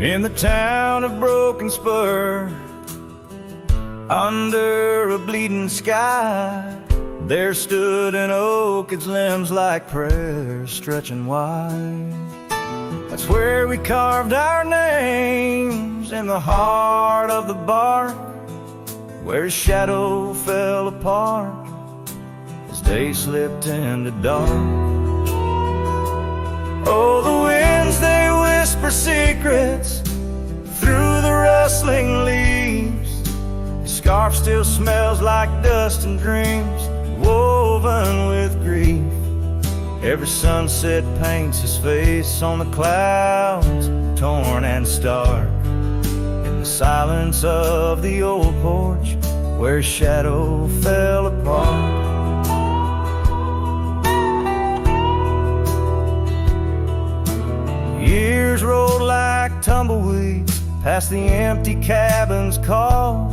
In the town of Broken Spur, under a bleeding sky, there stood an oak, its limbs like prayers stretching wide. That's where we carved our names, in the heart of the bark, where his shadow fell apart as day slipped into dark. Oh, the winds, they whisper secrets through the rustling leaves. His scarf still smells like dust and dreams woven with grief. Every sunset paints his face on the clouds, torn and stark. In the silence of the old porch, where his shadow fell apart. Years rolled like tumbleweeds past the empty cabin's call.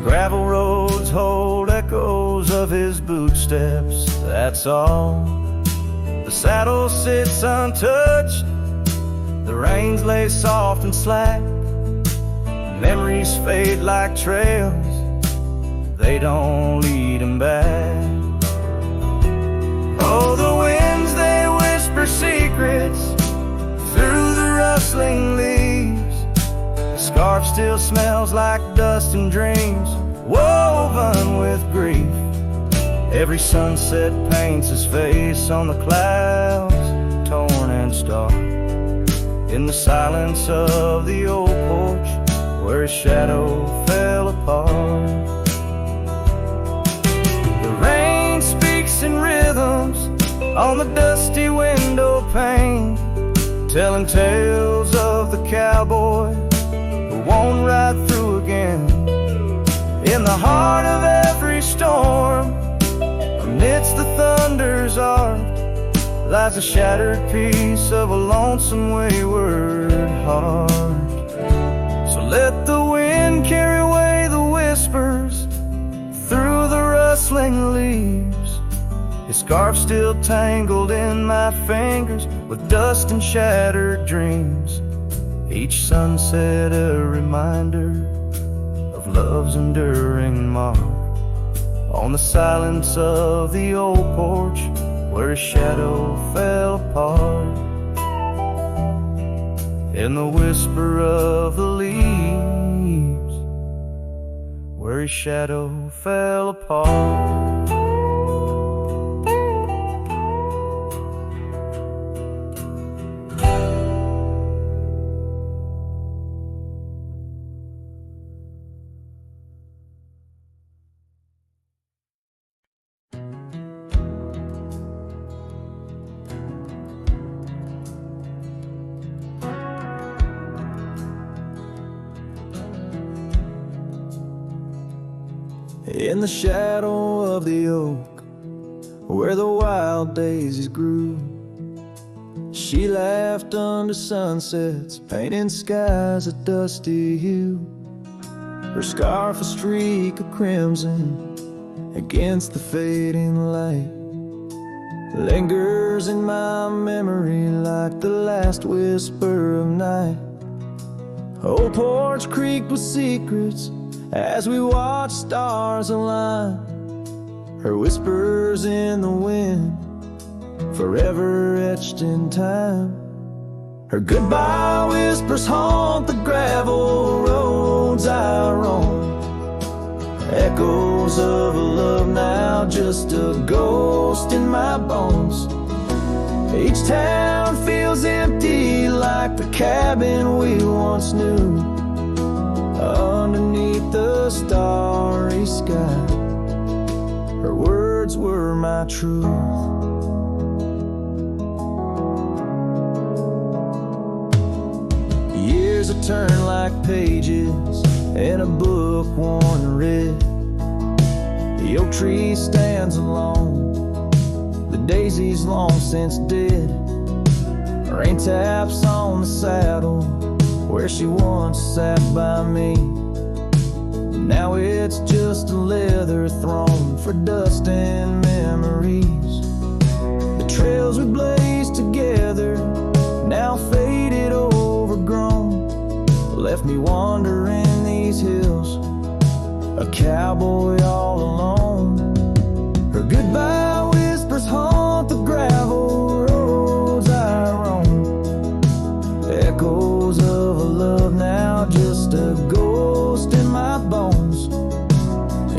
Gravel roads hold echoes of his footsteps, that's all. The saddle sits untouched, the reins lay soft and slack. Memories fade like trails, they don't lead him back. Oh, the winds, they whisper secrets through the rustling leaves. The scarf still smells like dust and dreams woven with grief. Every sunset paints his face on the clouds, torn and stark. In the silence of the old porch, where his shadow fell apart. The rain speaks in rhythms on the dusty window pane, telling tales of the cowboy who won't ride through again. In the heart of every storm, amidst the thunder's arc, lies a shattered piece of a lonesome wayward heart. So let the wind carry away the whispers through the rustling leaves. His scarf still tangled in my fingers with dust and shattered dreams. Each sunset a reminder of love's enduring mark. On the silence of the old porch, where his shadow fell apart. In the whisper of the leaves, where his shadow fell apart. In the shadow of the oak, where the wild daisies grew, she laughed under sunsets, painting skies a dusty hue. Her scarf a streak of crimson against the fading light, lingers in my memory like the last whisper of night. Old porch creaked with secrets as we watch stars align, her whispers in the wind, forever etched in time. Her goodbye whispers haunt the gravel roads I roam, echoes of a love now just a ghost in my bones. Each town feels empty like the cabin we once knew, underneath the starry sky. Her words were my truth. Years have turned like pages in a book worn and read. The oak tree stands alone, the daisy's long since dead. Rain taps on the saddle where she once sat by me. Now it's just a leather throne for dust and memories. The trails we blazed together, now faded, overgrown. left me wandering these hills, a cowboy all alone. Her goodbye whispers haunt the gravel roads I roam, echoes of a love now just a ghost in my bones.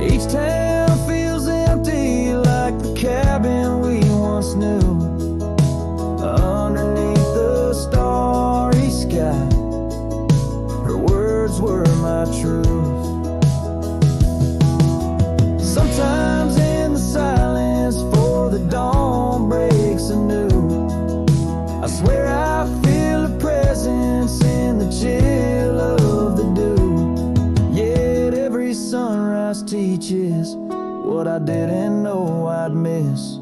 Each town feels empty like the cabin we once knew, underneath the starry sky. Her words were my truth. Sometimes in the silence, before the dawn breaks anew, I swear I feel a presence in the chill of the dew. Yet every sunrise teaches what I didn't know I'd miss,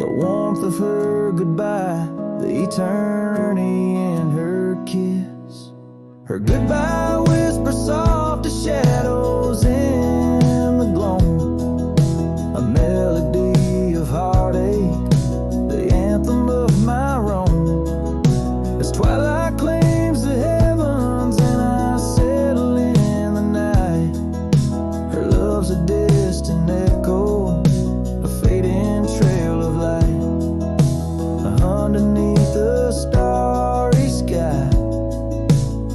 the warmth of her goodbye, the eternity in her kiss. Her goodbye whispers soft as shadows in the gloam, a melody of heartache, the anthem of my roam. As twilight claims the heavens and I settle in the night, her love's a distant echo, a fading trail of light, underneath the starry sky,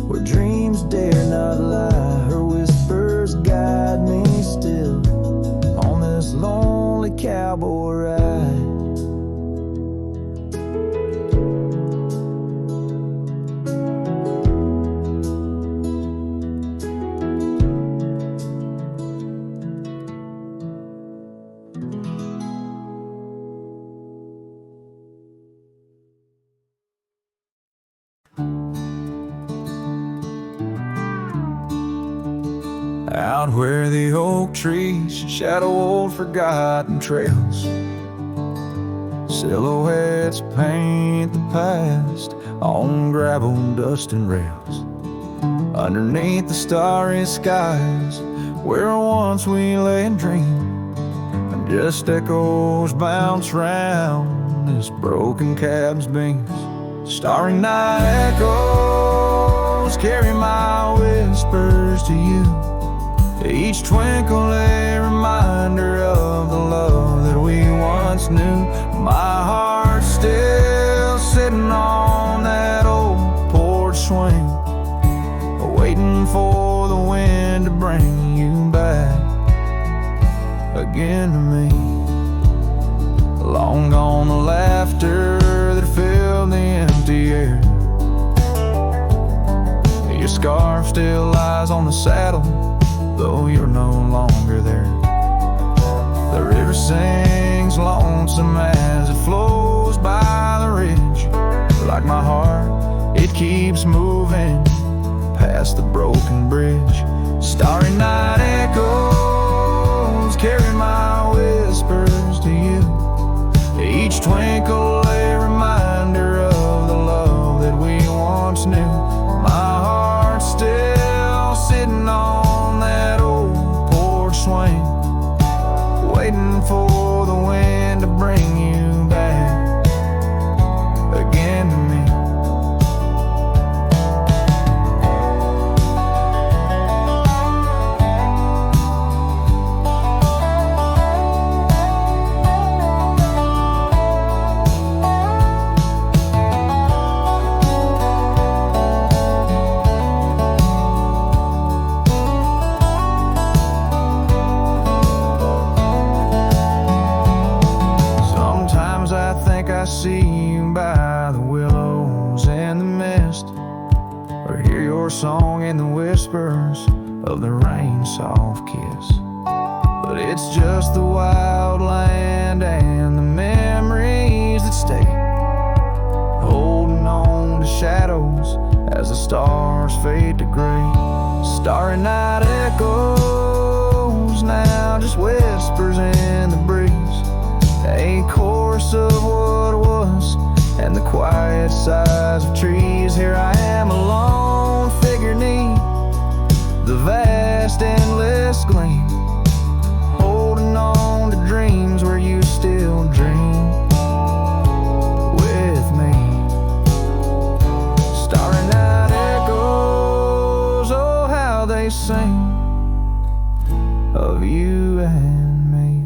where dreams dare not lie. Her whispers guide me still on this lonely cowboy ride. Out where the oak trees shadow old forgotten trails, silhouettes paint the past on gravel, dust and rails. Underneath the starry skies, where once we lay and dreamed, and just echoes bounce round this broken cab's beams. Starry night echoes carry my whispers to you, each twinkle a reminder of the love that we once knew. My heart still sitting on that old porch swing, waiting for the wind to bring you back again to me. Long gone the laughter that filled the empty air, your scarf still lies on the saddle, though you're no longer there. The river sings lonesome as it flows by the ridge, like my heart, it keeps moving past the broken bridge. Starry night echoes carry my whispers to you, each twinkle a reminder of the love that we once knew. My heart still sitting on that old porch swing, waiting for the wind to bring you back again to me. I see you by the willows and the mist, or hear your song in the whispers of the rain's soft kiss. But it's just the wild land and the memories that stay, holding on to shadows as the stars fade to gray. Starry night echoes now just whispers in the breeze, a chorus of what was and the quiet sighs of trees. Here I am alone, figure neat, the vast endless gleam, holding on to dreams where you still dream with me. Starry night echoes they sing of you and me.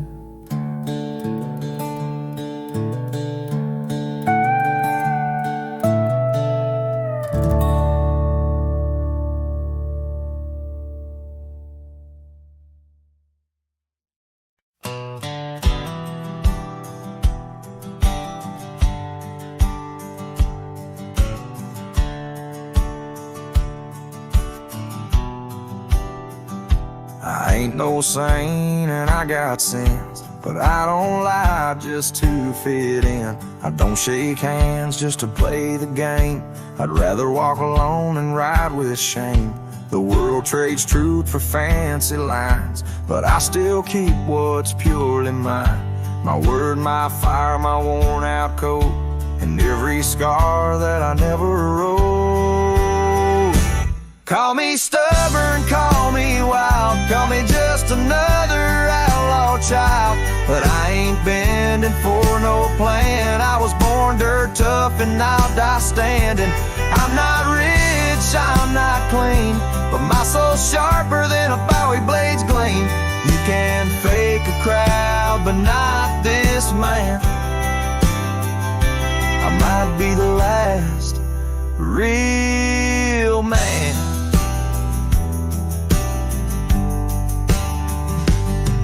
I ain't no saint and I got sins, but I don't lie just to fit in. I don't shake hands just to play the game. I'd rather walk alone and ride with shame. The world trades truth for fancy lines, but I still keep what's purely mine. My word, my fire, my worn out coat, and every scar that I never wrote. Call me stubborn, call me wild, call me just another outlaw child, but I ain't bending for no plan. I was born dirt tough and I'll die standing. I'm not rich, I'm not clean, but my soul's sharper than a Bowie blade's gleam. You can fake a crowd, but not this man. I might be the last real man.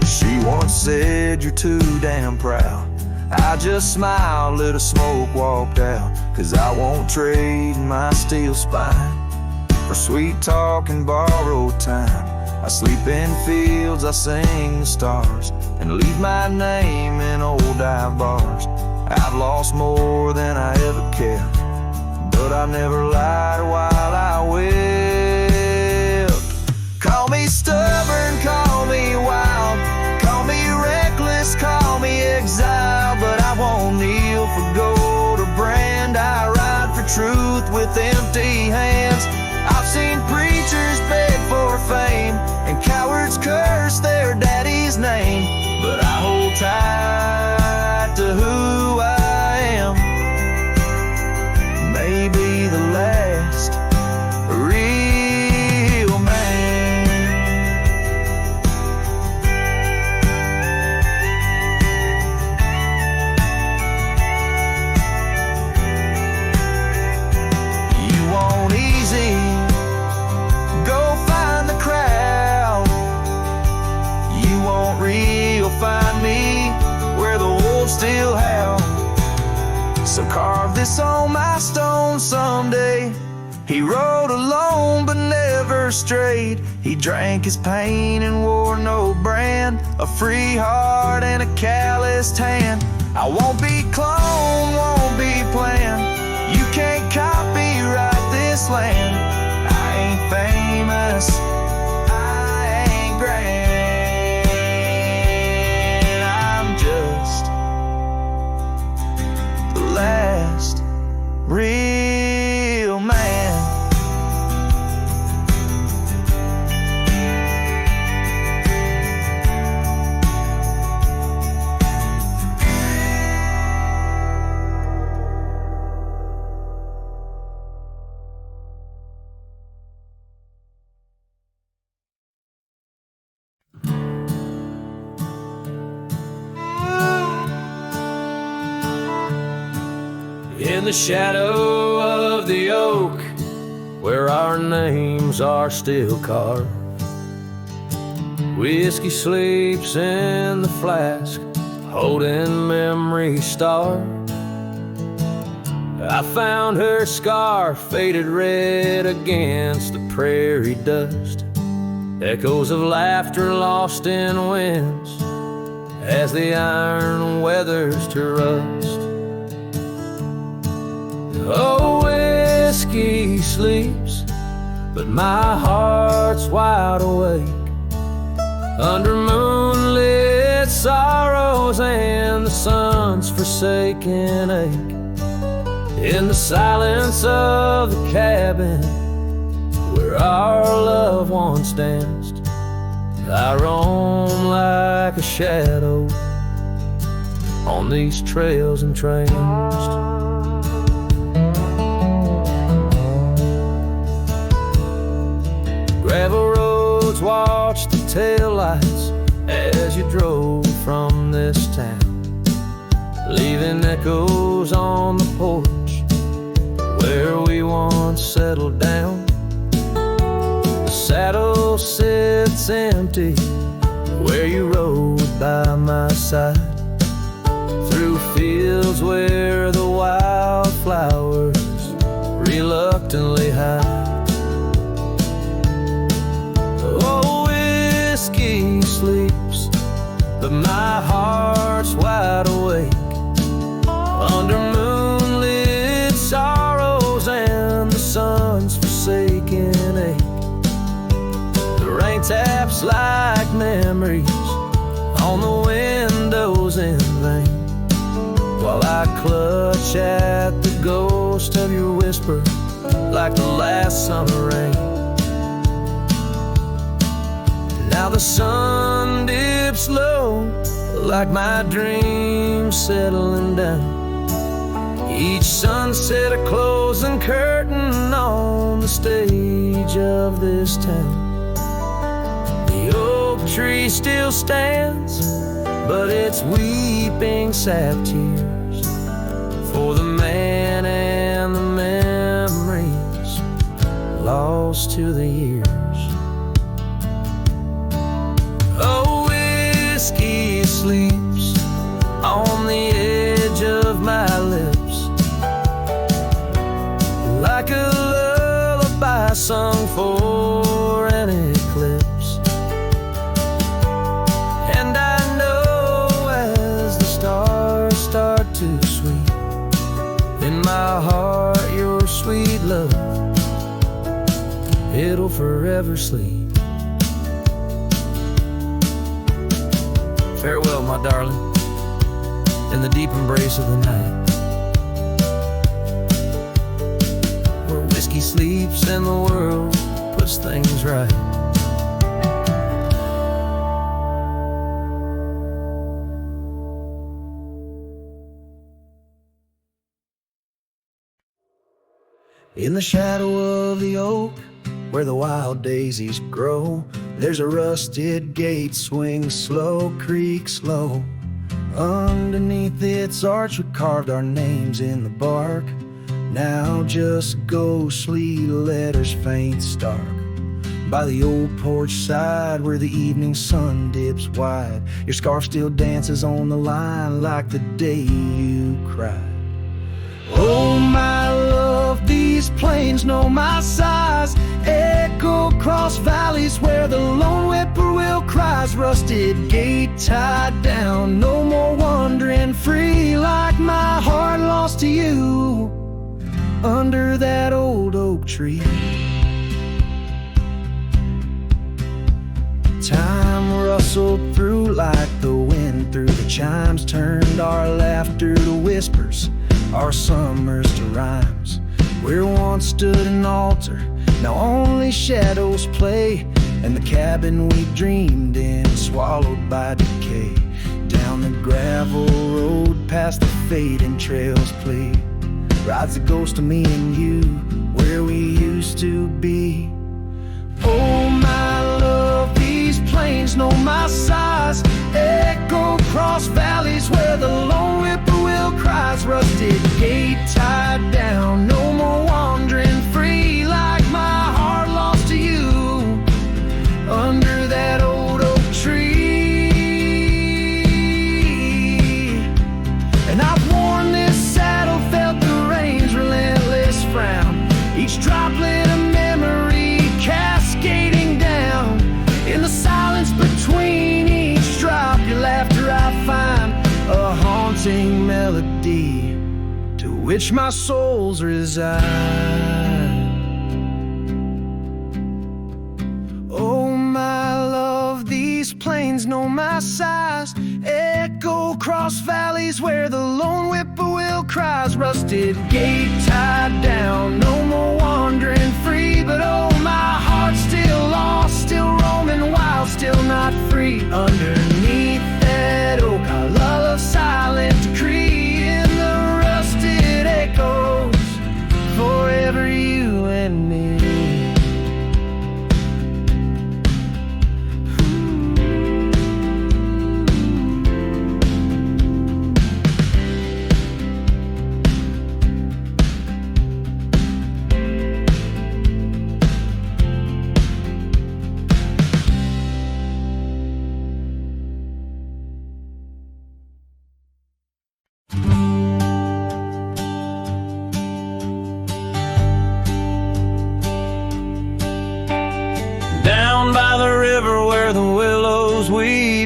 She once said, you're too damn proud. I just smiled, lit a smoke, walked out, 'cause I won't trade my steel spine for sweet talk and borrowed time. I sleep in fields, I sing the stars, and leave my name in old dive bars. I've lost more than I ever kept, but I never lied while I wept. Call me stubborn, call me wild, call me reckless, call me exiled, but I won't kneel for gold or brand. I ride for truth with empty hands. I've seen preachers beg for fame and cowards curse their daddy's name, but I hold tight to who I am. Maybe the last real man. You want easy, go find the crowd. You want real, find me where the wolves still howl. So carve this on my stone someday. He rode alone but never strayed. He drank his pain and wore no brand, a free heart and a calloused hand. I won't be cloned, won't be planned. You can't copyright this land. I ain't famous, I ain't grand, I'm just the last real man. In the shadow of the oak, where our names are still carved, whiskey sleeps in the flask, holding memory starved. I found her scarf faded red against the prairie dust, echoes of laughter lost in winds as the iron weathers to rust. Oh, whiskey sleeps, but my heart's wide awake under moonlit sorrows and the sun's forsaken ache. In the silence of the cabin where our loved ones danced, I roam like a shadow on these trails entranced. Gravel road woods watched the taillights as you drove from this town, leaving echoes on the porch where we once settled down. The saddle sits empty where you rode by my side, through fields where the wildflowers reluctantly hide. Oh, whiskey sleeps, but my heart's wide awake under moonlit sorrows and the sun's forsaken ache. The rain taps like memories on the windows in vain, while I clutch at the ghost of your whisper like the last summer rain. Now the sun dips low like my dreams settling down. Each sunset a closing curtain on the stage of this town. The oak tree still stands, but it's weeping sad tears for the man and the memories lost to the years. Oh, whiskey sleeps on the edge of my lips like a lullaby sung for an eclipse. And I know as the stars start to sweep in my heart, your sweet love, it'll forever sleep. Farewell, my darling, in the deep embrace of the night, where whiskey sleeps and the world puts things right. In the shadow of the oak, where the wild daisies grow, there's a rusted gate swings slow, creaks low. Underneath its arch we carved our names in the bark, now just ghostly letters faint stark. By the old porch side where the evening sun dips wide, your scarf still dances on the line like the day you cried. Oh my love, these plains know my size, echo across valleys where the lone whippoorwill cries. Rusted gate tied down, no more wandering free, like my heart lost to you under that old oak tree. Time rustled through like the wind through the chimes, turned our laughter to whispers, our summers to rhymes. Where once stood an altar, now only shadows play, and the cabin we dreamed in swallowed by decay. Down the gravel road past the fading trails play, rides a ghost of me and you where we used to be. Oh my love, these plains know my size, echo across valleys where the lone whippoorwill cries. Rusted gate tied down, no more wandering free, like my heart lost to you under that old oak tree. And I've worn this saddle, felt the rain's relentless frown, each droplet of memory cascading down. In the silence between each drop, your laughter I find a haunting melody to which my soul's resigned. Oh my love, these plains know my size, echo across valleys where the lone whippoorwill cries. Rusted gate tied down, no more wandering free, but oh my heart's still lost, still roaming wild, still not free. Underneath that oak I lull a silent decree, in the rusted echoes forever you and me.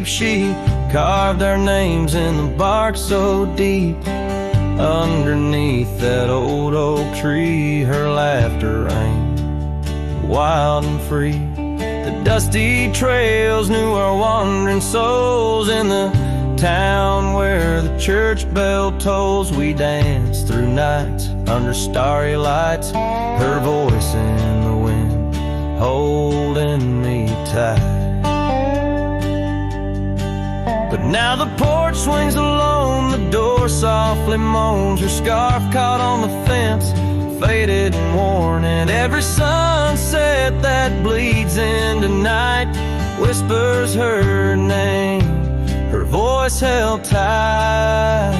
sleep, she carved our names in the bark so deep. Underneath that old oak tree, her laughter rang wild and free. The dusty trails knew our wandering souls. In the town where the church bell tolls, we danced through nights under starry lights, her voice in the wind holding me tight. But now the porch swings alone, the door softly moans, her scarf caught on the fence, faded and worn, and every sunset that bleeds into night whispers her name, her voice held tight.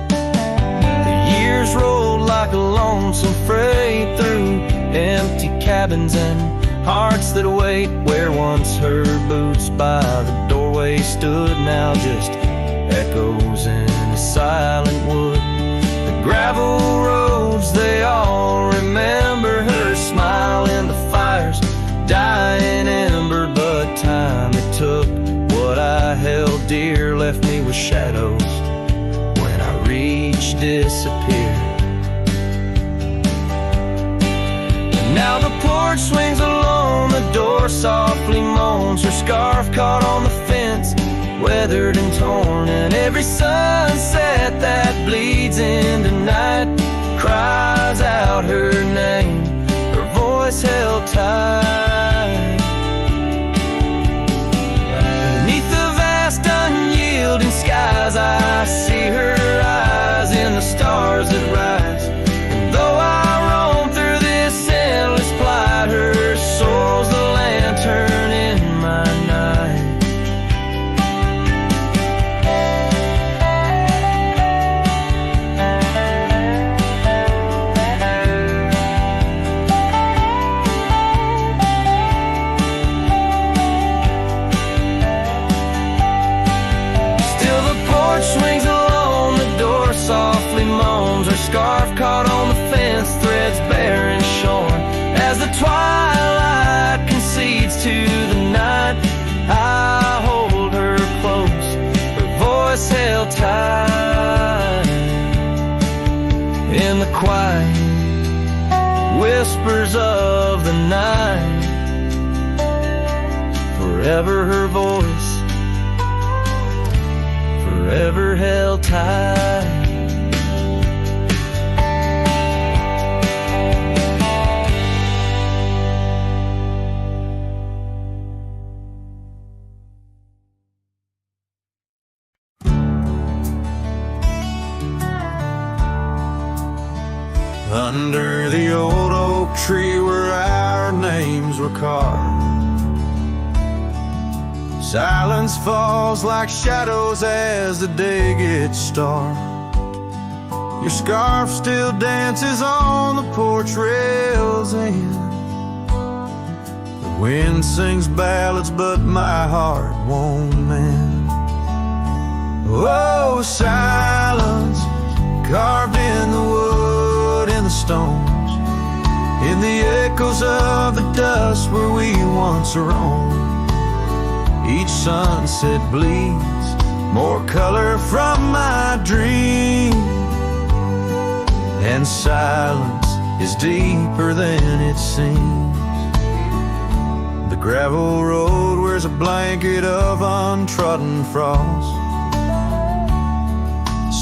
The years rolled like a lonesome freight through empty cabins and hearts that wait. Where once her boots by the doorway stood, now just echoes in a silent wood. The gravel roads, they all remember her smile in the fire's dying ember. But time it took, what I held dear left me with shadows when I reached disappear. And now the porch swings alone, the door softly moans, her scarf caught on the fence, weathered and torn, and every sunset that bleeds into night cries out her name, her voice held tight. Beneath the vast unyielding skies, I see her eyes in the stars that rise. And though I roam through this endless plight, her soul's the lantern in my night. Swings alone, the door softly moans, her scarf caught on the fence, threads bare and shorn. As the twilight concedes to the night, I hold her close, her voice held tight. In the quiet whispers of the night, forever her voice, forever held tight. Under the old oak tree where our names were carved, silence falls like shadows as the day gets dark. Your scarf still dances on the porch rails, and the wind sings ballads, but my heart won't mend. Oh, silence carved in the wood, in the stones, in the echoes of the dust where we once roamed. Each sunset bleeds more color from my dream, and silence is deeper than it seems. The gravel road wears a blanket of untrodden frost.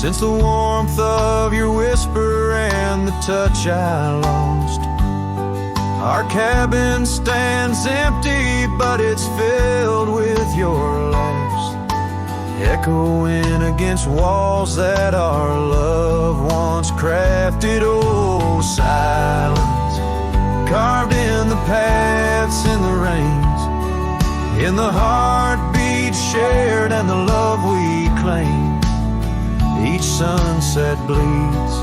Since the warmth of your whisper and the touch I lost, our cabin stands empty, but it's filled with your laughs, echoing against walls that our love once crafted. Oh, silence carved in the paths, in the rains, in the heartbeat shared and the love we claim. Each sunset bleeds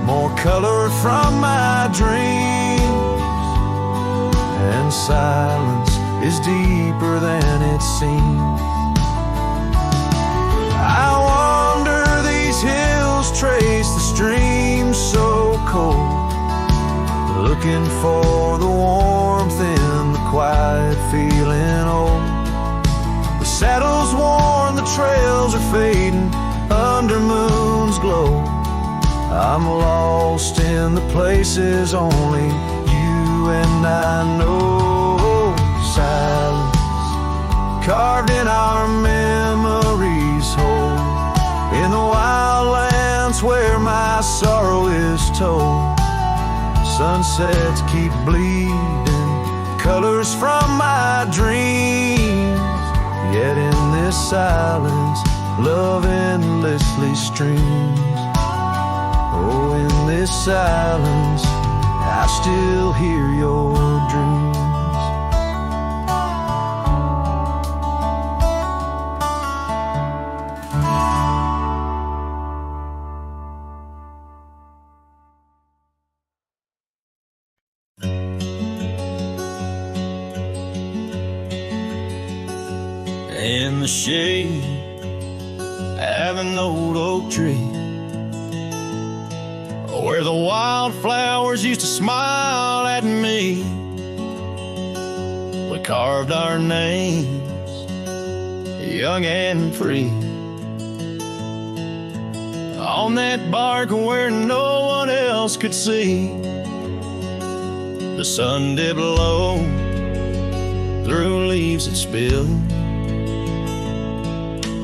more color from my dreams, and silence is deeper than it seems. I wander these hills, trace the streams so cold, looking for the warmth in the quiet, feeling old. saddle's worn, the trails are fading under moon's glow. I'm lost in the places only you and I know. Silence carved in our memories whole, in the wildlands where my sorrow is told. Sunsets keep bleeding colors from my dreams, yet in this silence love endlessly streams. Oh, in this silence I still hear your dreams. In the shade of an old oak tree, where the wildflowers used to smile at me, we carved our names, young and free, on that bark where no one else could see. The sun dipped low through leaves that spilled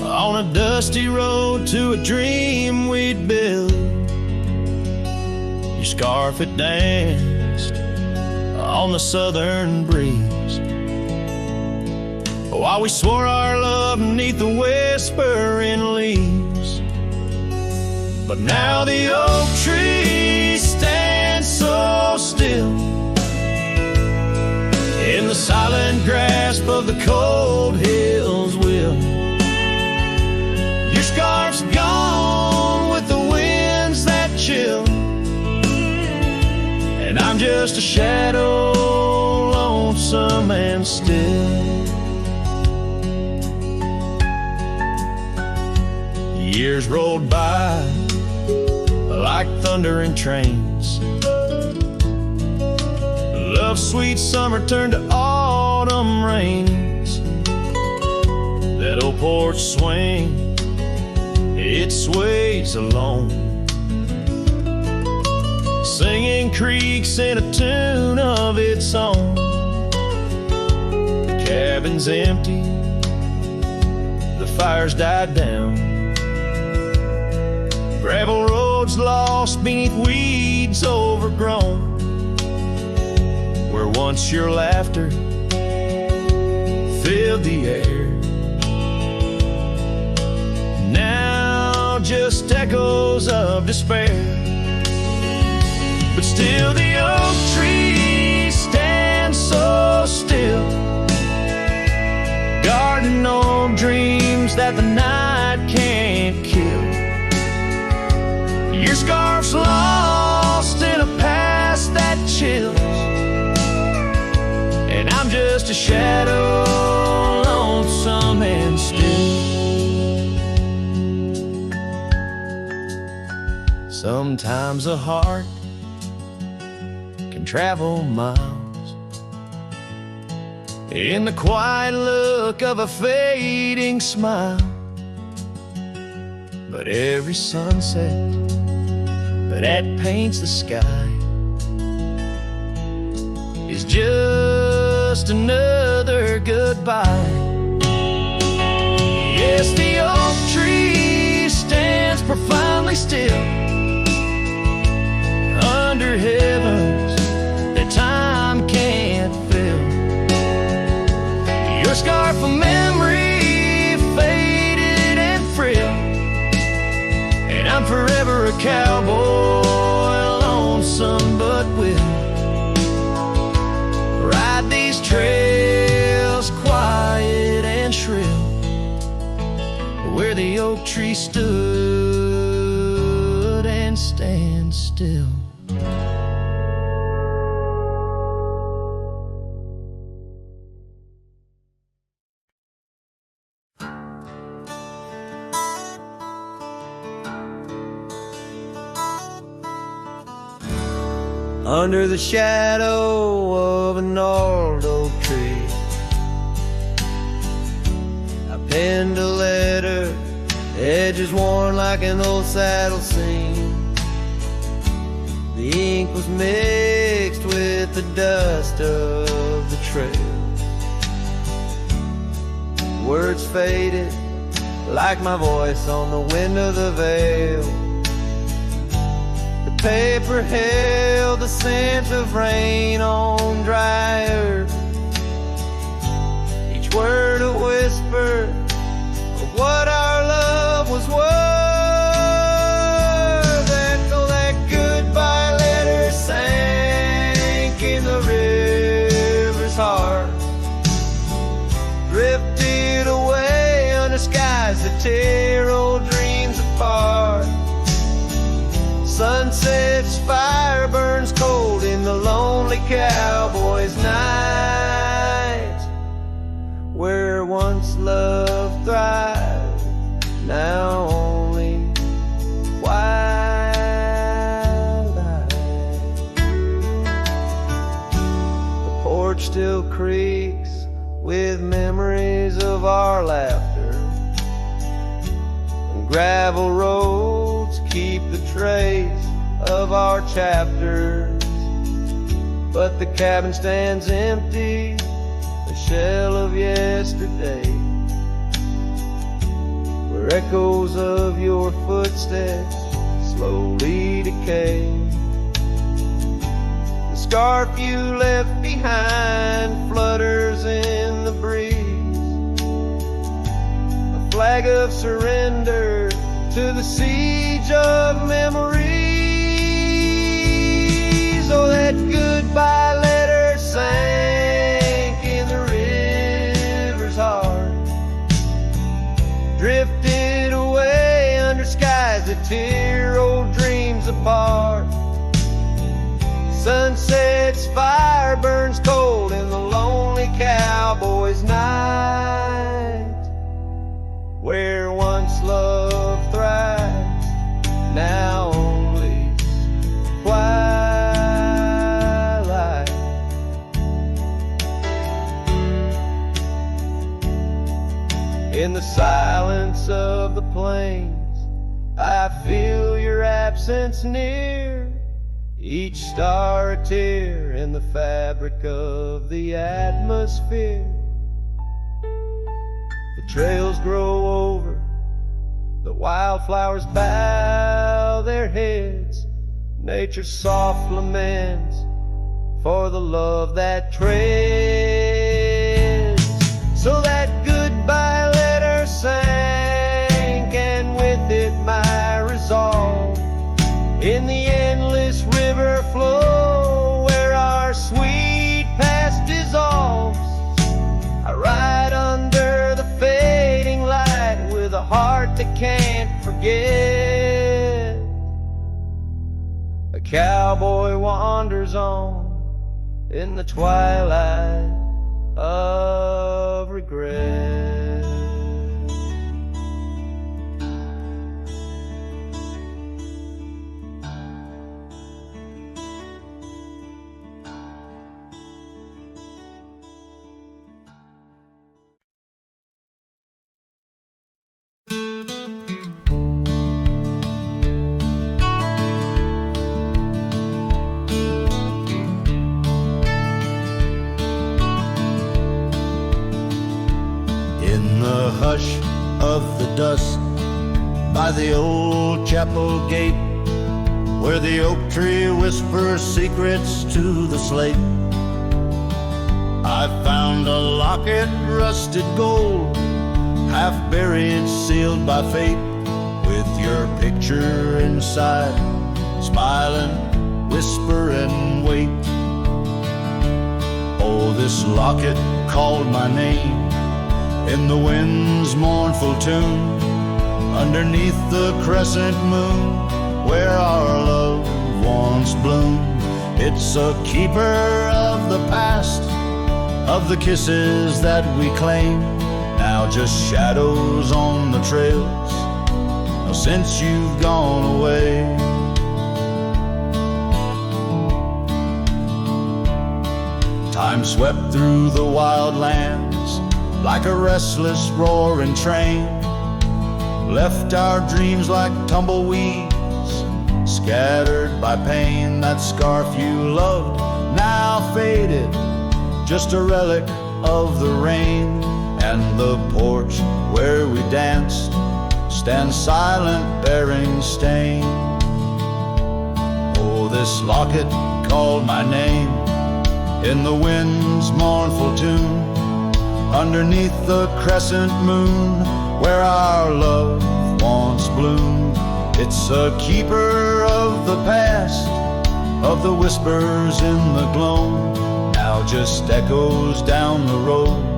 on a dusty road to a dream we'd build. Your scarf it danced on the southern breeze, while we swore our love beneath the whispering leaves. But now the oak tree stands so still in the silent grasp of the cold hills will. Your scarf's gone with the winds that chill, and I'm just a shadow, lonesome and still. Years rolled by like thundering trains. Love's sweet summer turned to autumn rains. That old porch swing, it sways alone, singing creeks in a tune of its own. The cabin's empty, the fire's died down, gravel roads lost beneath weeds overgrown, where once your laughter filled the air, now just echoes of despair. But still the oak tree stands so still, guarding old dreams that the night can't kill. Your scarf's lost in a past that chills, and I'm just a shadow, lonesome and still. Sometimes a heart can travel miles in the quiet look of a fading smile, but every sunset that paints the sky is just another goodbye. Yes, the oak tree stands profoundly still under heavens that time can't fill. Your scarf of memory faded and frail, and I'm forever a cowboy, lonesome but will ride these trails quiet and shrill, where the oak tree stood and stands still. Under the shadow of an old oak tree, I end a letter, edges worn like an old saddle seam. The ink was mixed with the dust of the trail. Words faded like my voice on the wind of the veil. The paper held the scent of rain on dry earth. Each word a whisper of what our love was worth. And so that goodbye letter sank in the river's heart, drifted away under skies that tear old dreams apart. Sunset's fire burns cold in the lonely cowboy's night. Where once love thrived, now only twilight. The porch still creaks with memories of our laughter, and gravel roads keep the trace of our chapters. But the cabin stands empty, a shell of yesterday, where echoes of your footsteps slowly decay. The scarf you left behind flutters in the breeze, a flag of surrender to the siege of memories. Oh, that goodbye letter sank in the river's heart, drifted away under skies that tear old dreams apart. Sunset's fire burns cold in the lonely cowboy's night. Where once love thrives, now only twilight. In the silence of the plains, I feel your absence near, each star a tear in the fabric of the atmosphere. The trails grow over, the wildflowers bow their heads, nature's soft laments for the love that treads. So that goodbye letter sank, and with it my resolve, in the endless river flow where our sweet past dissolves. I ride under the fading light with a heart that can't forget. A cowboy wanders on in the twilight of regret. Hush of the dusk by the old chapel gate, where the oak tree whispers secrets to the slate. I found a locket, rusted gold, half buried, sealed by fate, with your picture inside, smiling, whispering, wait. Oh, this locket called my name in the wind's mournful tune, underneath the crescent moon, where our love once bloomed. It's a keeper of the past, of the kisses that we claim, now just shadows on the trails since you've gone away. Time swept through the wild lands like a restless roaring train. Left our dreams like tumbleweeds, scattered by pain. That scarf you loved, now faded, just a relic of the rain. And the porch where we danced stands silent, bearing stain. Oh, this locket called my name in the wind's mournful tune, underneath the crescent moon where our love once bloomed. It's a keeper of the past, of the whispers in the gloam, now just echoes down the road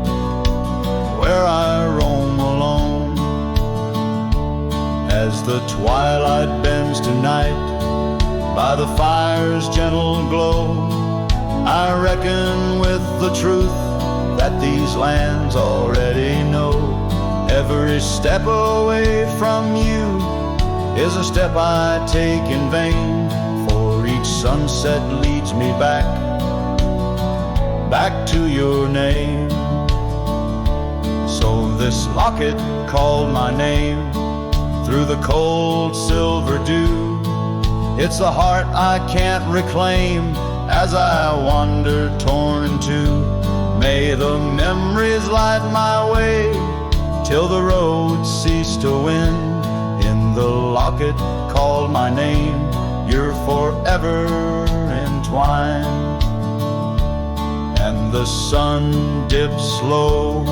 where I roam alone. As the twilight bends tonight by the fire's gentle glow, I reckon with the truth that these lands already know. Every step away from you is a step I take in vain, for each sunset leads me back to your name. So this locket called my name through the cold silver dew. It's a heart I can't reclaim as I wander torn in two. May the memories light my way till the road cease to win. In the locket called my name, you're forever entwined. And the sun dips low,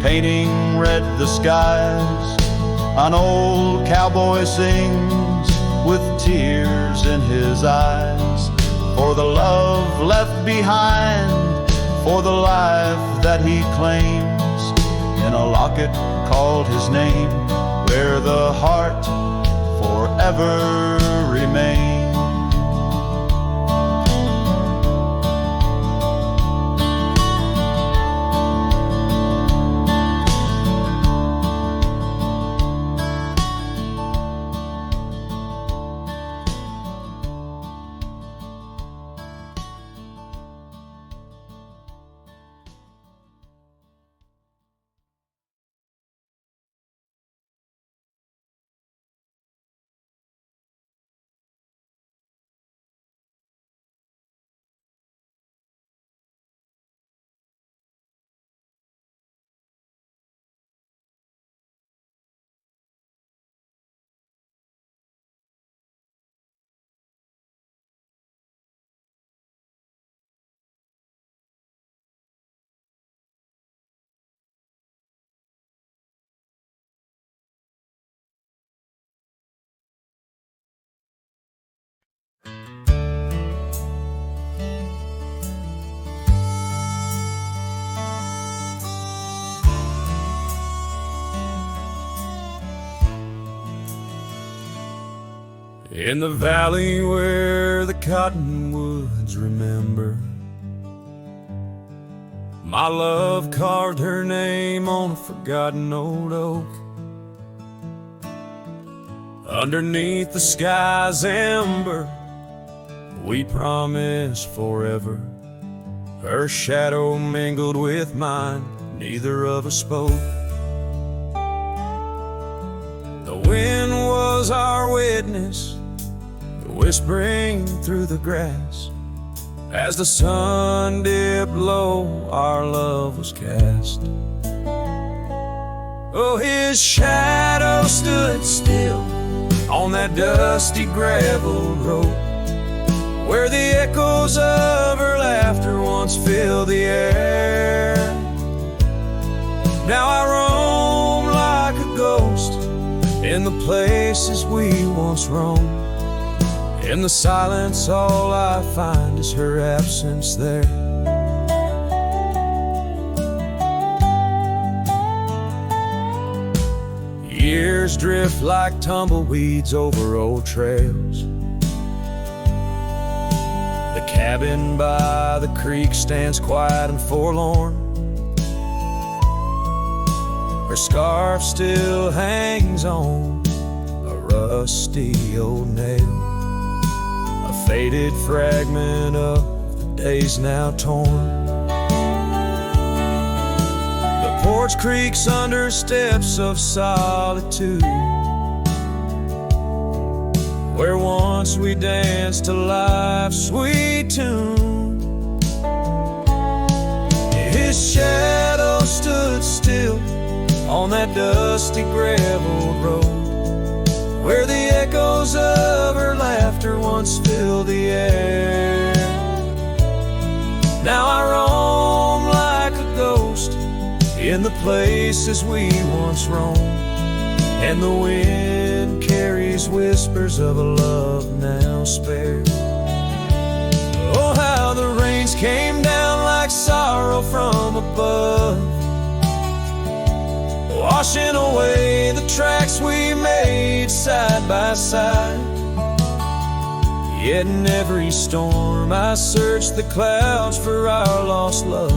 painting red the skies. An old cowboy sings with tears in his eyes, for the love left behind, for the life that he claims. In a locket called his name, where the heart forever remains. In the valley where the cottonwoods remember, my love carved her name on a forgotten old oak. Underneath the sky's ember, we promised forever. Her shadow mingled with mine, neither of us spoke. The wind was our witness, whispering through the grass. As the sun dipped low, our love was cast. Oh, his shadow stood still on that dusty gravel road, where the echoes of her laughter once filled the air. Now I roam like a ghost in the places we once roamed. In the silence, all I find is her absence there. Years drift like tumbleweeds over old trails. The cabin by the creek stands quiet and forlorn. Her scarf still hangs on a rusty old nail, a faded fragment of the days now torn. The porch creaks under steps of solitude, where once we danced to life's sweet tune. His shadow stood still on that dusty gravel road, where the echoes of her laughter once filled the air. Now I roam like a ghost in the places we once roamed, and the wind carries whispers of a love now spared. Oh, how the rains came down like sorrow from above, washing away the tracks we made side by side. Yet in every storm I search the clouds for our lost love,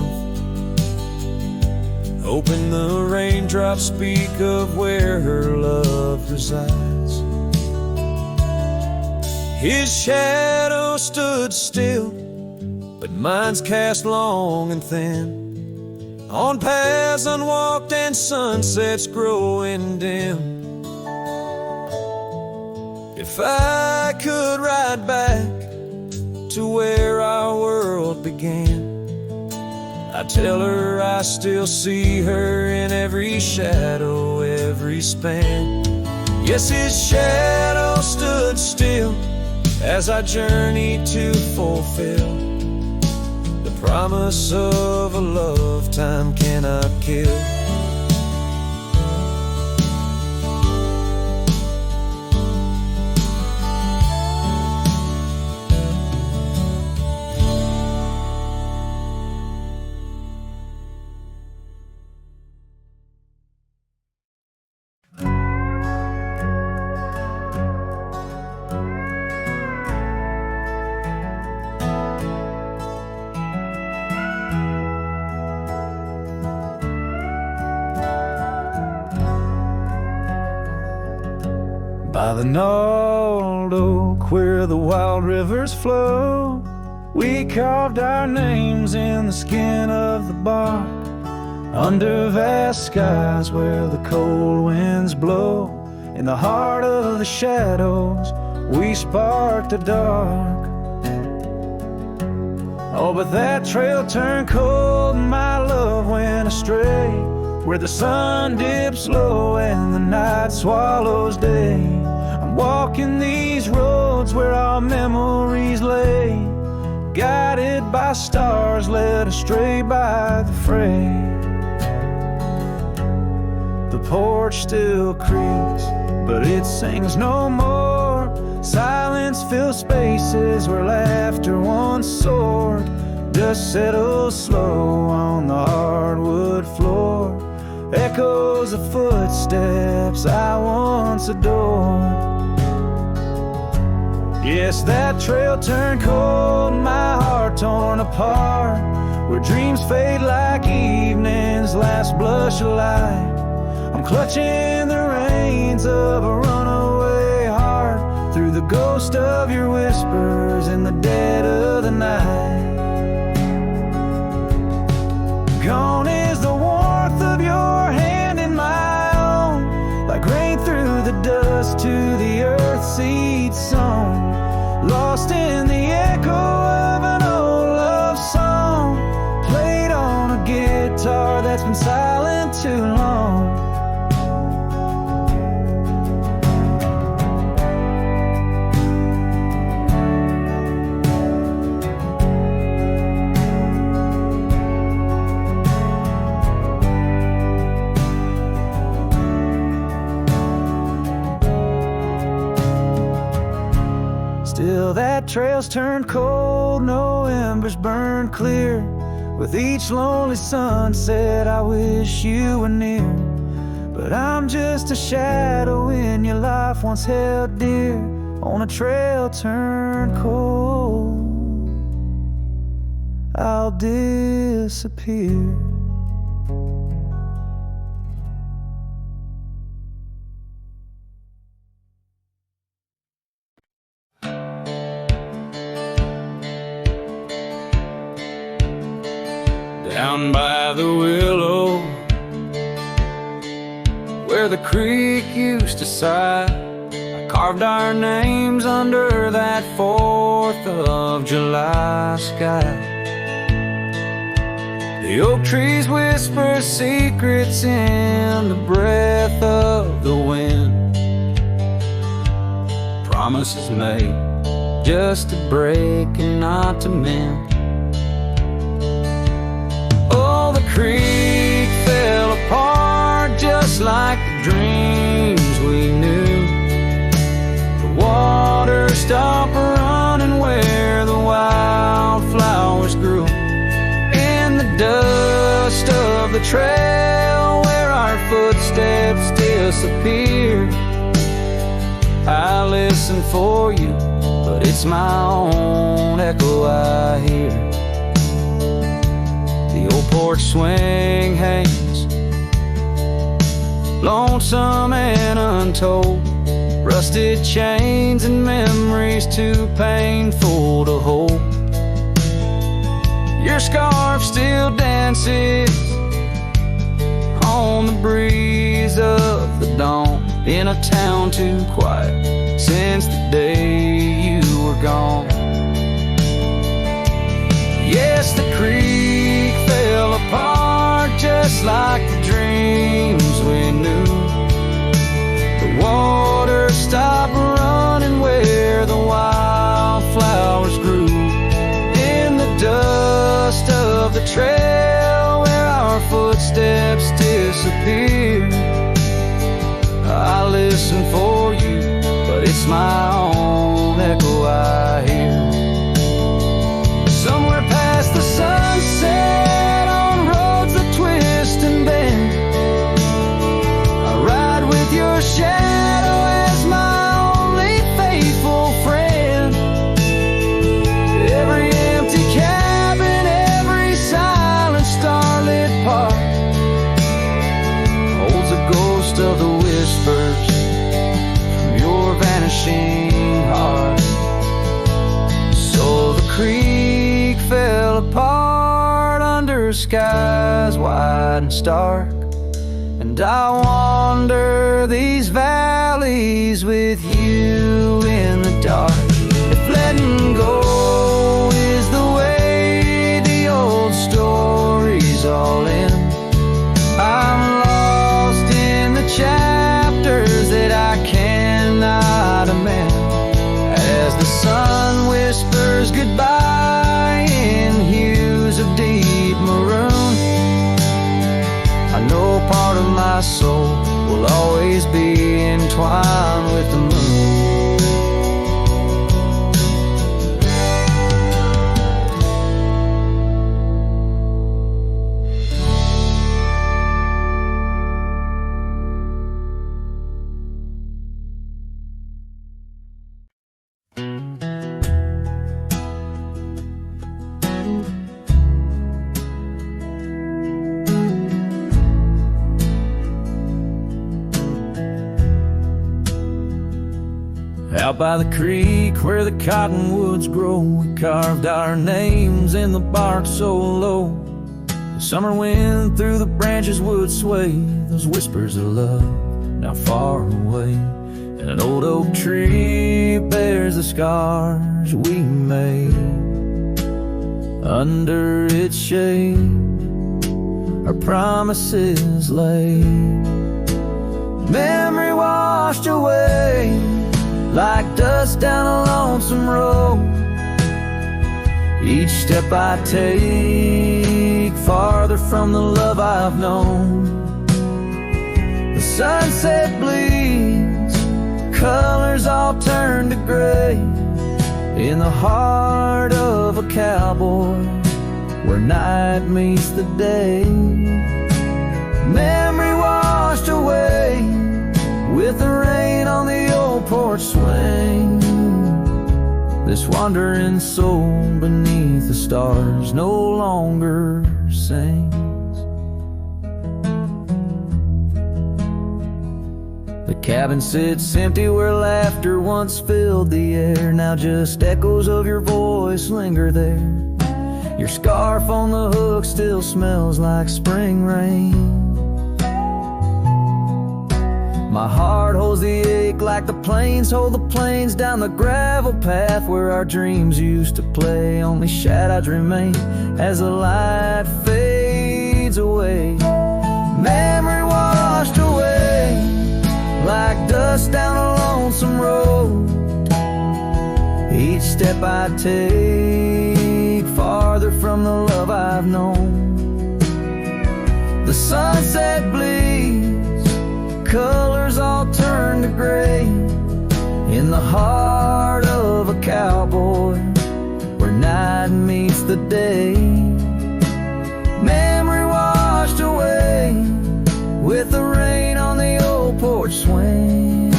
hoping the raindrops speak of where her love resides. His shadow stood still, but mine's cast long and thin, on paths unwalked and sunsets growing dim. If I could ride back to where our world began, I'd tell her I still see her in every shadow, every span. Yes, his shadow stood still as I journeyed to fulfill the promise of a love time cannot kill. By the gnarled oak where the wild rivers flow, we carved our names in the skin of the bark. Under vast skies where the cold winds blow, in the heart of the shadows we sparked the dark. Oh, but that trail turned cold and my love went astray, where the sun dips low and the night swallows day. I'm walking these roads where our memories lay, guided by stars led astray by the fray. The porch still creaks, but it sings no more. Silence fills spaces where laughter once soared. Dust settles slow on the hardwood floor, echoes of footsteps I once adored. Yes, that trail turned cold, my heart torn apart, where dreams fade like evening's last blush of light. I'm clutching the reins of a runaway heart, through the ghost of your whispers in the dead of the night. Gone is the warmth of your hand in my own, like rain through the dust to the earth seed sown. Lost in the echo of an old love song, played on a guitar that's been silent too long. Still that trail's turned cold, no embers burn clear. With each lonely sunset I wish you were near, but I'm just a shadow in your life once held dear, on a trail turned cold. I'll disappear. Down by the willow where the creek used to sigh. I carved our names under that 4th of July sky. The oak trees whisper secrets in the breath of the wind. Promises made just to break and not to mend. Oh, the creek fell apart just like the dreams we knew. The water stopped running where the wildflowers grew. In the dust of the trail where our footsteps disappeared, I listen for you, but it's my own echo I hear. The old porch swing hangs, lonesome and untold. Rusted chains and memories too painful to hold. Your scarf still dances on the breeze of the dawn, in a town too quiet since the day you were gone. Yes, the creek fell apart just like the dreams we knew. The water stopped running where the wildflowers grew. In the dust of the trail where our footsteps disappeared, I listen for you, but it's my own echo I hear. Somewhere past the sunset, on roads that twist and bend, I ride with your shadow as my only faithful friend. Every empty cabin, every silent starlit park holds a ghost of the whispers from your vanishing heart. So the creek fell apart under skies wide and stark, and I wander these valleys with you in the dark. If letting go is the way the old stories all end, I'm lost in the chapters that I cannot amend. As the sun whispers goodbye in hues of deep maroon, I know part of my soul will always be entwined with the moon. Out by the creek where the cottonwoods grow, we carved our names in the bark so low. The summer wind through the branches would sway those whispers of love now far away. And an old oak tree bears the scars we made. Under its shade our promises lay. Memory washed away like dust down a lonesome road. Each step I take farther from the love I've known. The sunset bleeds, colors all turn to gray, in the heart of a cowboy where night meets the day. Memory washed away with the rain on the old porch swing. This wandering soul beneath the stars no longer sings. The cabin sits empty where laughter once filled the air. Now just echoes of your voice linger there. Your scarf on the hook still smells like spring rain. hollows the ache like the plains hold the plains down the gravel path where our dreams used to play. Only shadows remain as the light fades away. Memory washed away like dust down a lonesome road. Each step I take farther from the love I've known. The sunset bleeds, colors all turn to gray in the heart of a cowboy where night meets the day. Memory washed away with the rain on the old porch swing.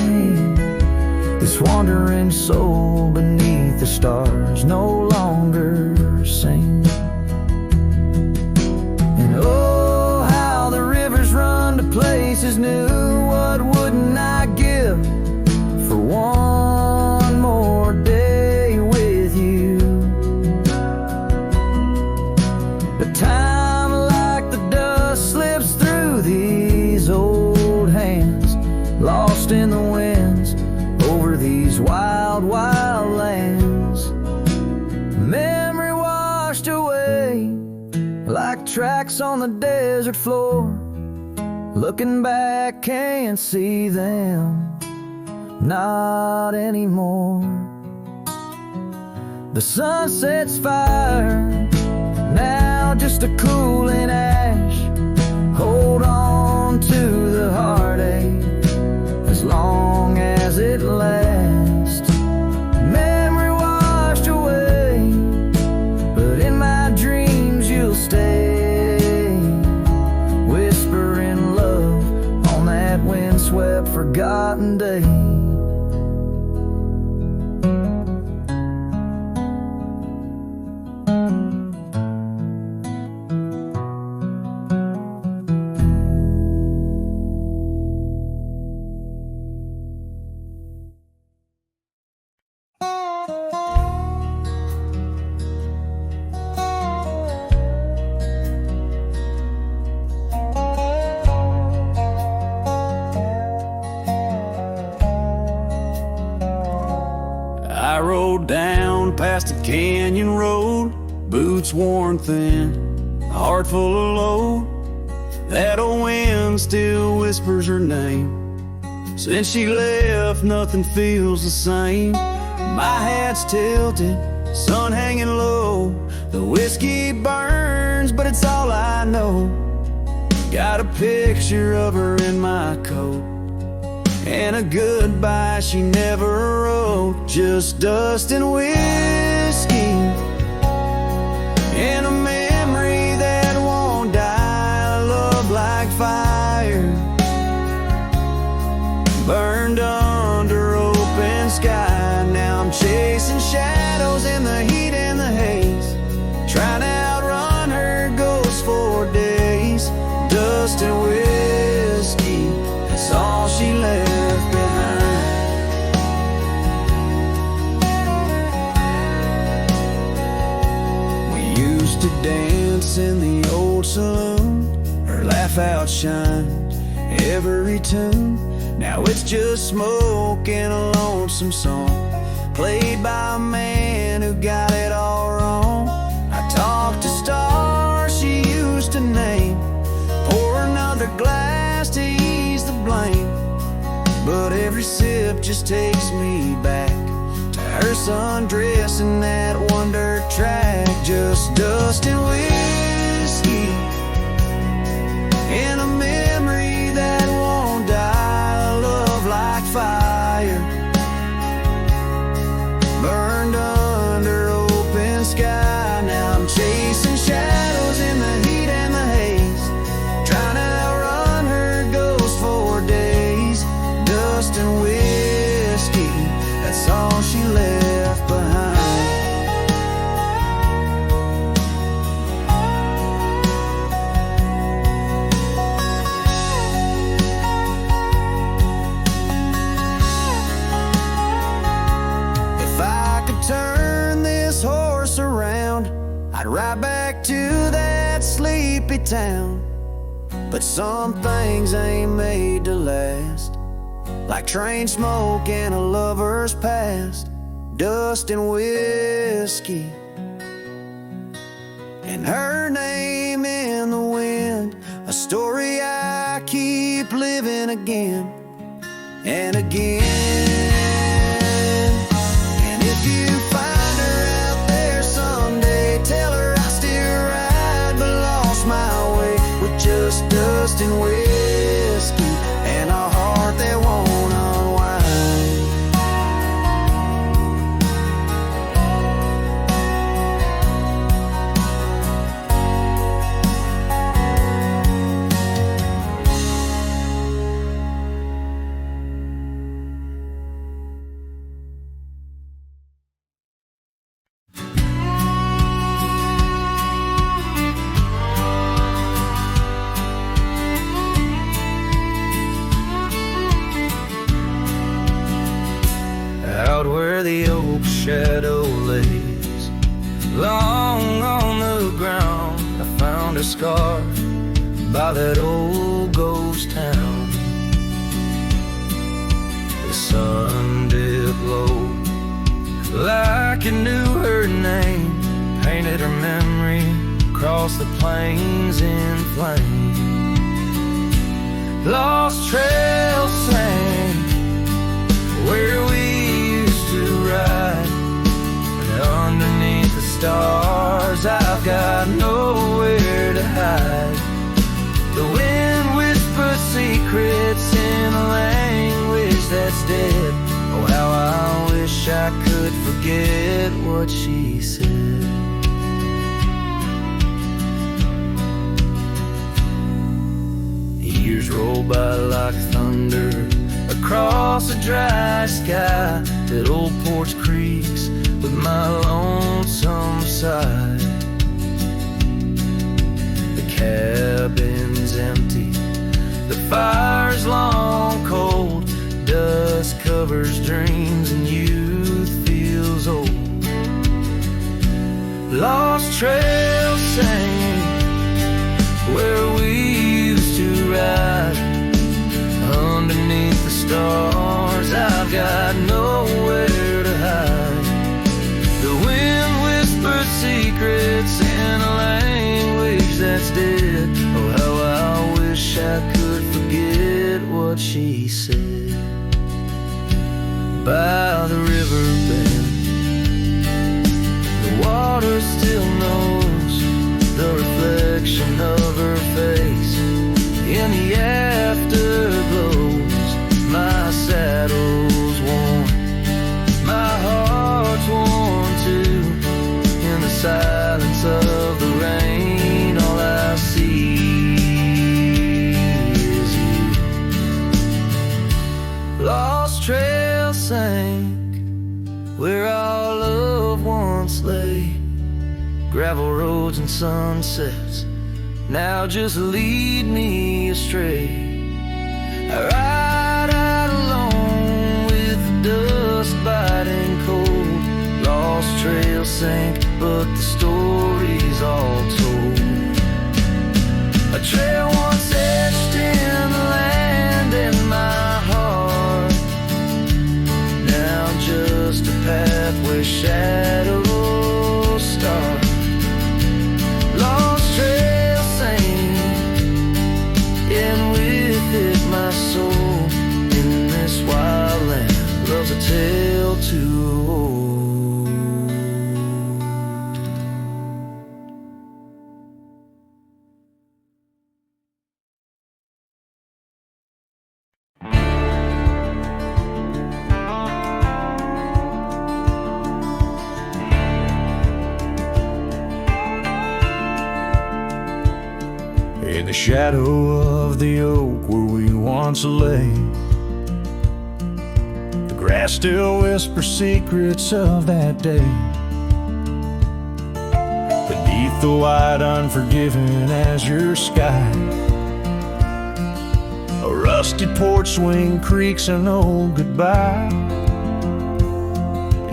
This wandering soul beneath the stars no longer sing. And oh, how the rivers run to places new. What wouldn't I give for one more day with you? But time like the dust slips through these old hands, lost in the winds over these wild, wild lands. Memory washed away like tracks on the desert floor. Looking back, can't see them, not anymore. The sunset's fire, now just a cooling ash. Hold on to the heartache as long as it lasts. Memory washed away, but in my dreams you'll stay, whispering love on that windswept forgotten day. I rode down past a canyon road, boots worn thin, a heart full of load. That old wind still whispers her name. Since she left, nothing feels the same. My hat's tilted, sun hanging low. The whiskey burns, but it's all I know. Got a picture of her in my coat, and a goodbye she never wrote. Just dust and whiskey, and a memory that won't die. Love like fire, burned under open sky. Now I'm chasing shadows in the heat and the haze, trying to outrun her ghost for days. Dust and whiskey, that's all she left behind. We used to dance in the old saloon, her laugh outshined every tune. Now it's just smoke and a lonesome song, played by a man who got it all wrong. I talked to stars she used to name, pour another glass to ease the blame. But every sip just takes me back to her sundress in that one dirt track. Just dust and whiskey, and a memory that won't die. Love like fire, burned under open sky. Now I'm chasing shadows in the heat and the haze, trying to outrun her ghost for days. Dust and whiskey, that's all she left behind. If I could turn this horse around, I'd ride back to that sleepy town. But some things ain't made to last. like train smoke in a lover's past, dust and whiskey, and her name in the wind, a story I keep living again and again. And if you find her out there someday, tell her I still ride but lost my way, with just dust and whiskey and a heart that won't unwind. Out where the oak shadow lays long on the ground, I found a scar by that old ghost town. The sun dipped low like it knew her name, painted her memory across the plains in flame. Lost trails sang where we to ride, and underneath the stars I've got nowhere to hide. The wind whispers secrets in a language that's dead. Oh, how I wish I could forget what she said. Years roll by like thunder across a dry sky, that old porch creaks with my lonesome side. The cabin's empty, the fire's long cold, dust covers dreams and youth feels old. Lost trails sing where we used to ride, underneath the stars I've got nowhere to hide. The wind whispers secrets in a language that's dead. Oh, how I wish I could forget what she said. By the river bend, the water still knows the reflection of her face in the afterglow. My saddle's worn, my heart's worn too. In the silence of the rain, all I see is you. Lost trail sank where our love once lay. Gravel roads and sunsets now just lead me astray. I ride out alone with the dust biting cold. Lost trails sink, but the story's all told. A trail once etched in the land and my heart, now just a path where shadows start. Lost trail sink, and with it my soul in this wild land loves a tale to hold. In the shadow of the oak where we once lay, the grass still whispers secrets of that day. Beneath the wide unforgiving azure sky, a rusty porch swing creaks an old goodbye.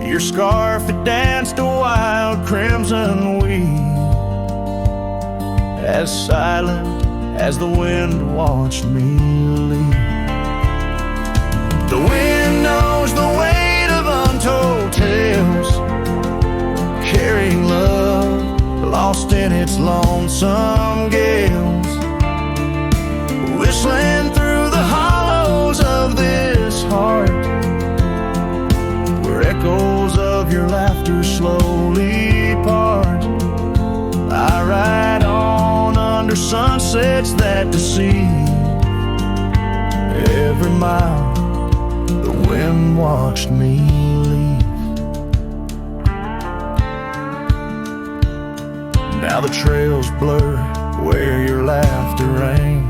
Your scarf, it danced a wild crimson weed, as silent as the wind watched me leave. The wind knows the weight of untold tales, carrying love lost in its lonesome gales, whistling through the hollows of this heart, where echoes of your laughter slowly part. I ride on under sunsets that deceive. Every mile the wind watched me leave. Now the trails blur where your laughter rang.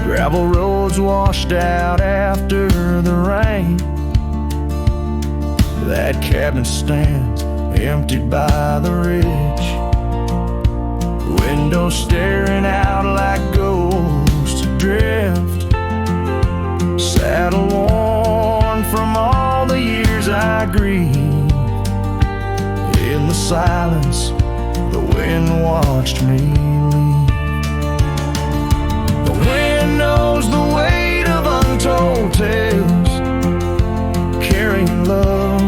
Gravel roads washed out after the rain. That cabin stands emptied by the ridge, windows staring out like ghosts adrift. Saddle worn from all the years I grieved. In the silence, the wind watched me leave. The wind knows the weight of untold tales, carrying love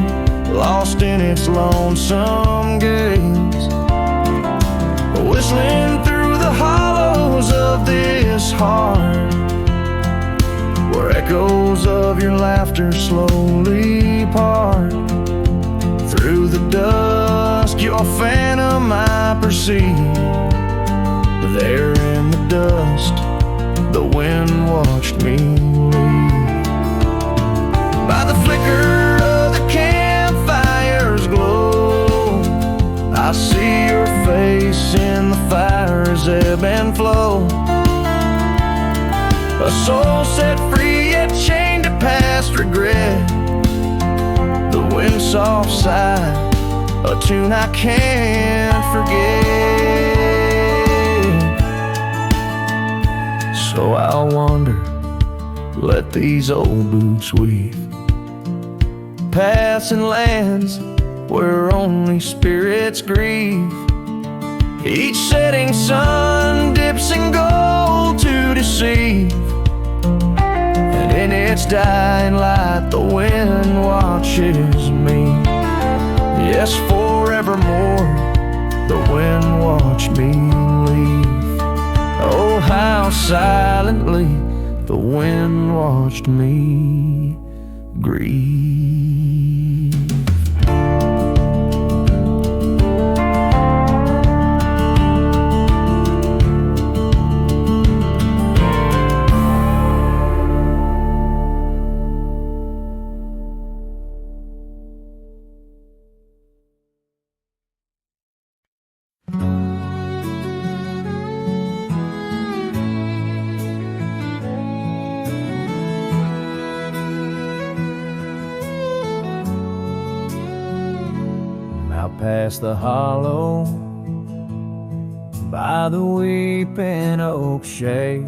lost in its lonesome gaze, whistling through the hollows of this heart, where echoes of your laughter slowly part. Through the dusk, your phantom I perceive. There in the dust, the wind watched me leave. By the flicker of the campfire's glow, I see your face in the fire's ebb and flow. A soul set free yet chained to past regret. The wind's soft sigh, a tune I can't forget. So I'll wander, let these old boots weave, passing lands where only spirits grieve. Each setting sun dips in gold to deceive, and in its dying light the wind watches me. Yes, forevermore the wind watched me leave. Oh, how silently the wind watched me grieve. Past the hollow, by the weeping oak shade,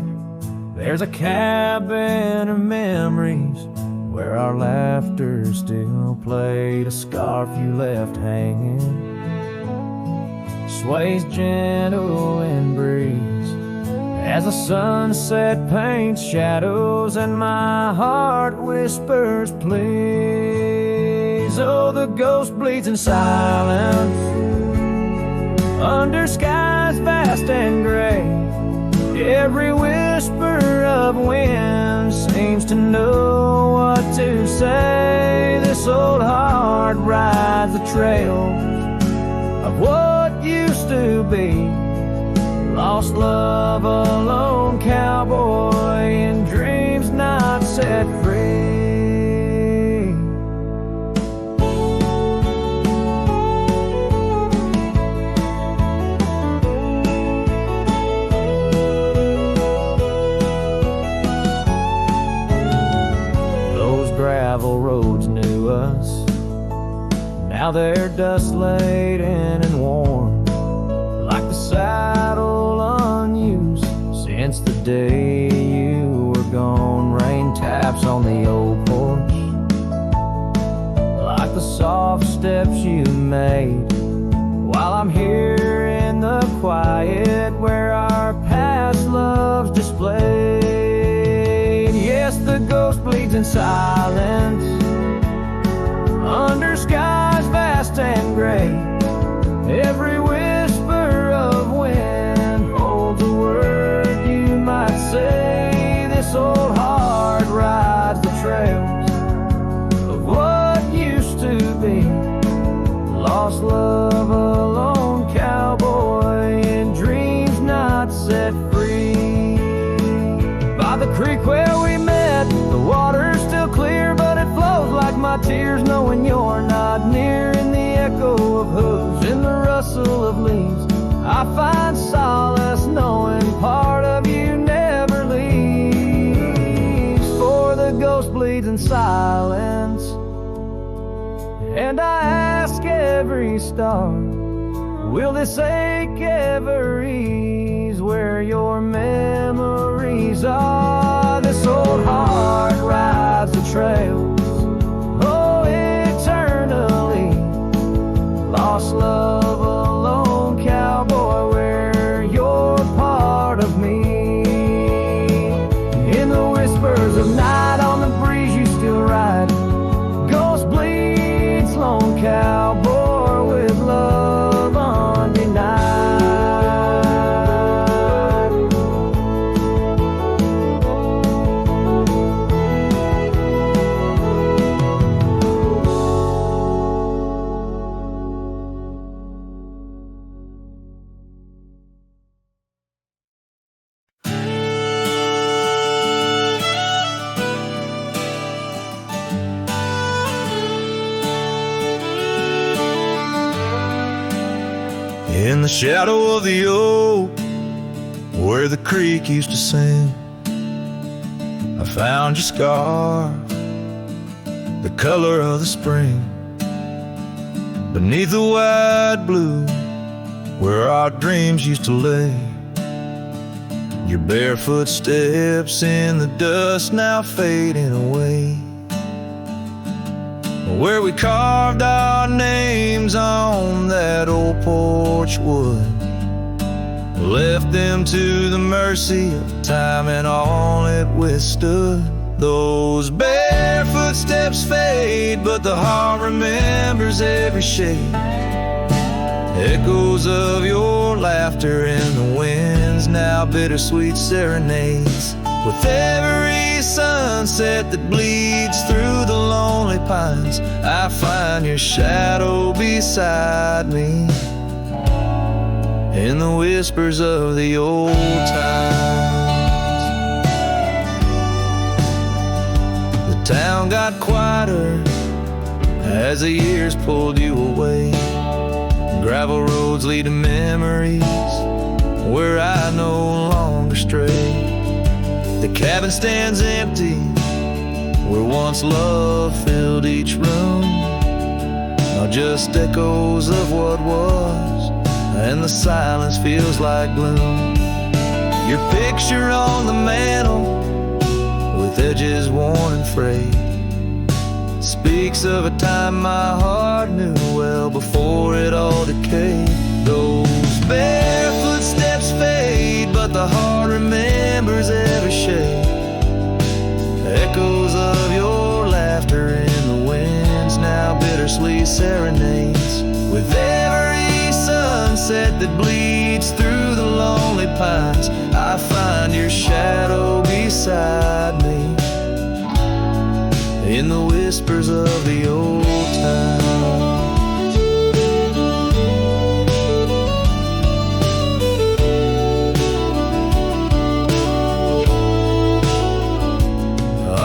there's a cabin of memories where our laughter still played. A scarf you left hanging sways gentle in breeze as the sunset paints shadows and my heart whispers please. Oh, the ghost bleeds in silence under skies vast and gray. Every whisper of wind seems to know what to say. This old heart rides the trails of what used to be. Lost love, a lone cowboy in dreams not set free. Gravel roads knew us, now they're dust laden and worn, like the saddle unused since the day you were gone. Rain taps on the old porch like the soft steps you made, while I'm here in the quiet where our past loves displayed. Yes, the ghost in silence, under skies vast and gray. Every whisper of wind holds a word you might say. This old heart rides the trails of what used to be. Lost love, a lone cowboy, and dreams not set free. By the creek where we met, the water's still clear, but it flows like my tears, knowing you're not near. In the echo of hooves, in the rustle of leaves, I find solace knowing part of you never leaves. For the ghost bleeds in silence, and I ask every star, will this ache ever ease where your memories are? This old heart rides the trails, oh, eternally. Lost love, a lone cowboy, where you're part of me. In the whispers of night, on the breeze you still ride. Ghost bleeds, lone cowboy, with love undenied. In the shadow of the oak, where the creek used to sing, I found your scar, the color of the spring. Beneath the wide blue, where our dreams used to lay, your barefoot steps in the dust now fading away. Where we carved our names on that old porch wood, left them to the mercy of time and all it withstood. Those barefoot steps fade, but the heart remembers every shade. Echoes of your laughter in the winds, now bittersweet serenades. With every sunset that bleeds through the lonely pines, I find your shadow beside me in the whispers of the old times. The town got quieter as the years pulled you away. Gravel roads lead to memories where I no longer stray. The cabin stands empty where once love filled each room. Now just echoes of what was, and the silence feels like gloom. Your picture on the mantle, with edges worn and frayed, speaks of a time my heart knew well before it all decayed. Those barefoot steps fade, but the heart remembers every shade. Echoes of your laughter in the winds, now bittersweet serenades. With every sunset that bleeds through the lonely pines, I find your shadow beside me in the whispers of the old times.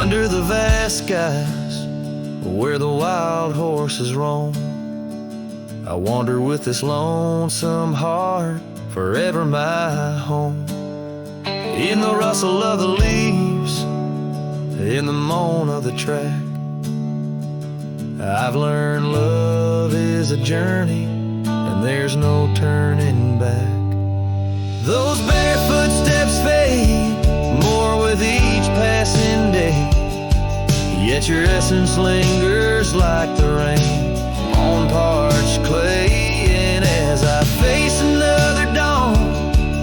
Under the vast skies where the wild horses roam, I wander with this lonesome heart, forever my home. In the rustle of the leaves, in the moan of the track, I've learned love is a journey and there's no turning back. Those barefoot steps fade more with each passing day, yet your essence lingers like the rain on parched clay. And as I face another dawn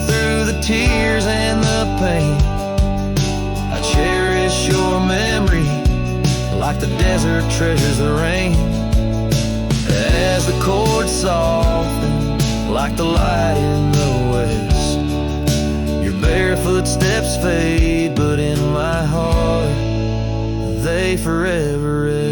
through the tears and the pain, I cherish your memory like the desert treasures the rain. As the chords soften, like the light in the west, your barefoot steps fade, but in my heart they forever rest.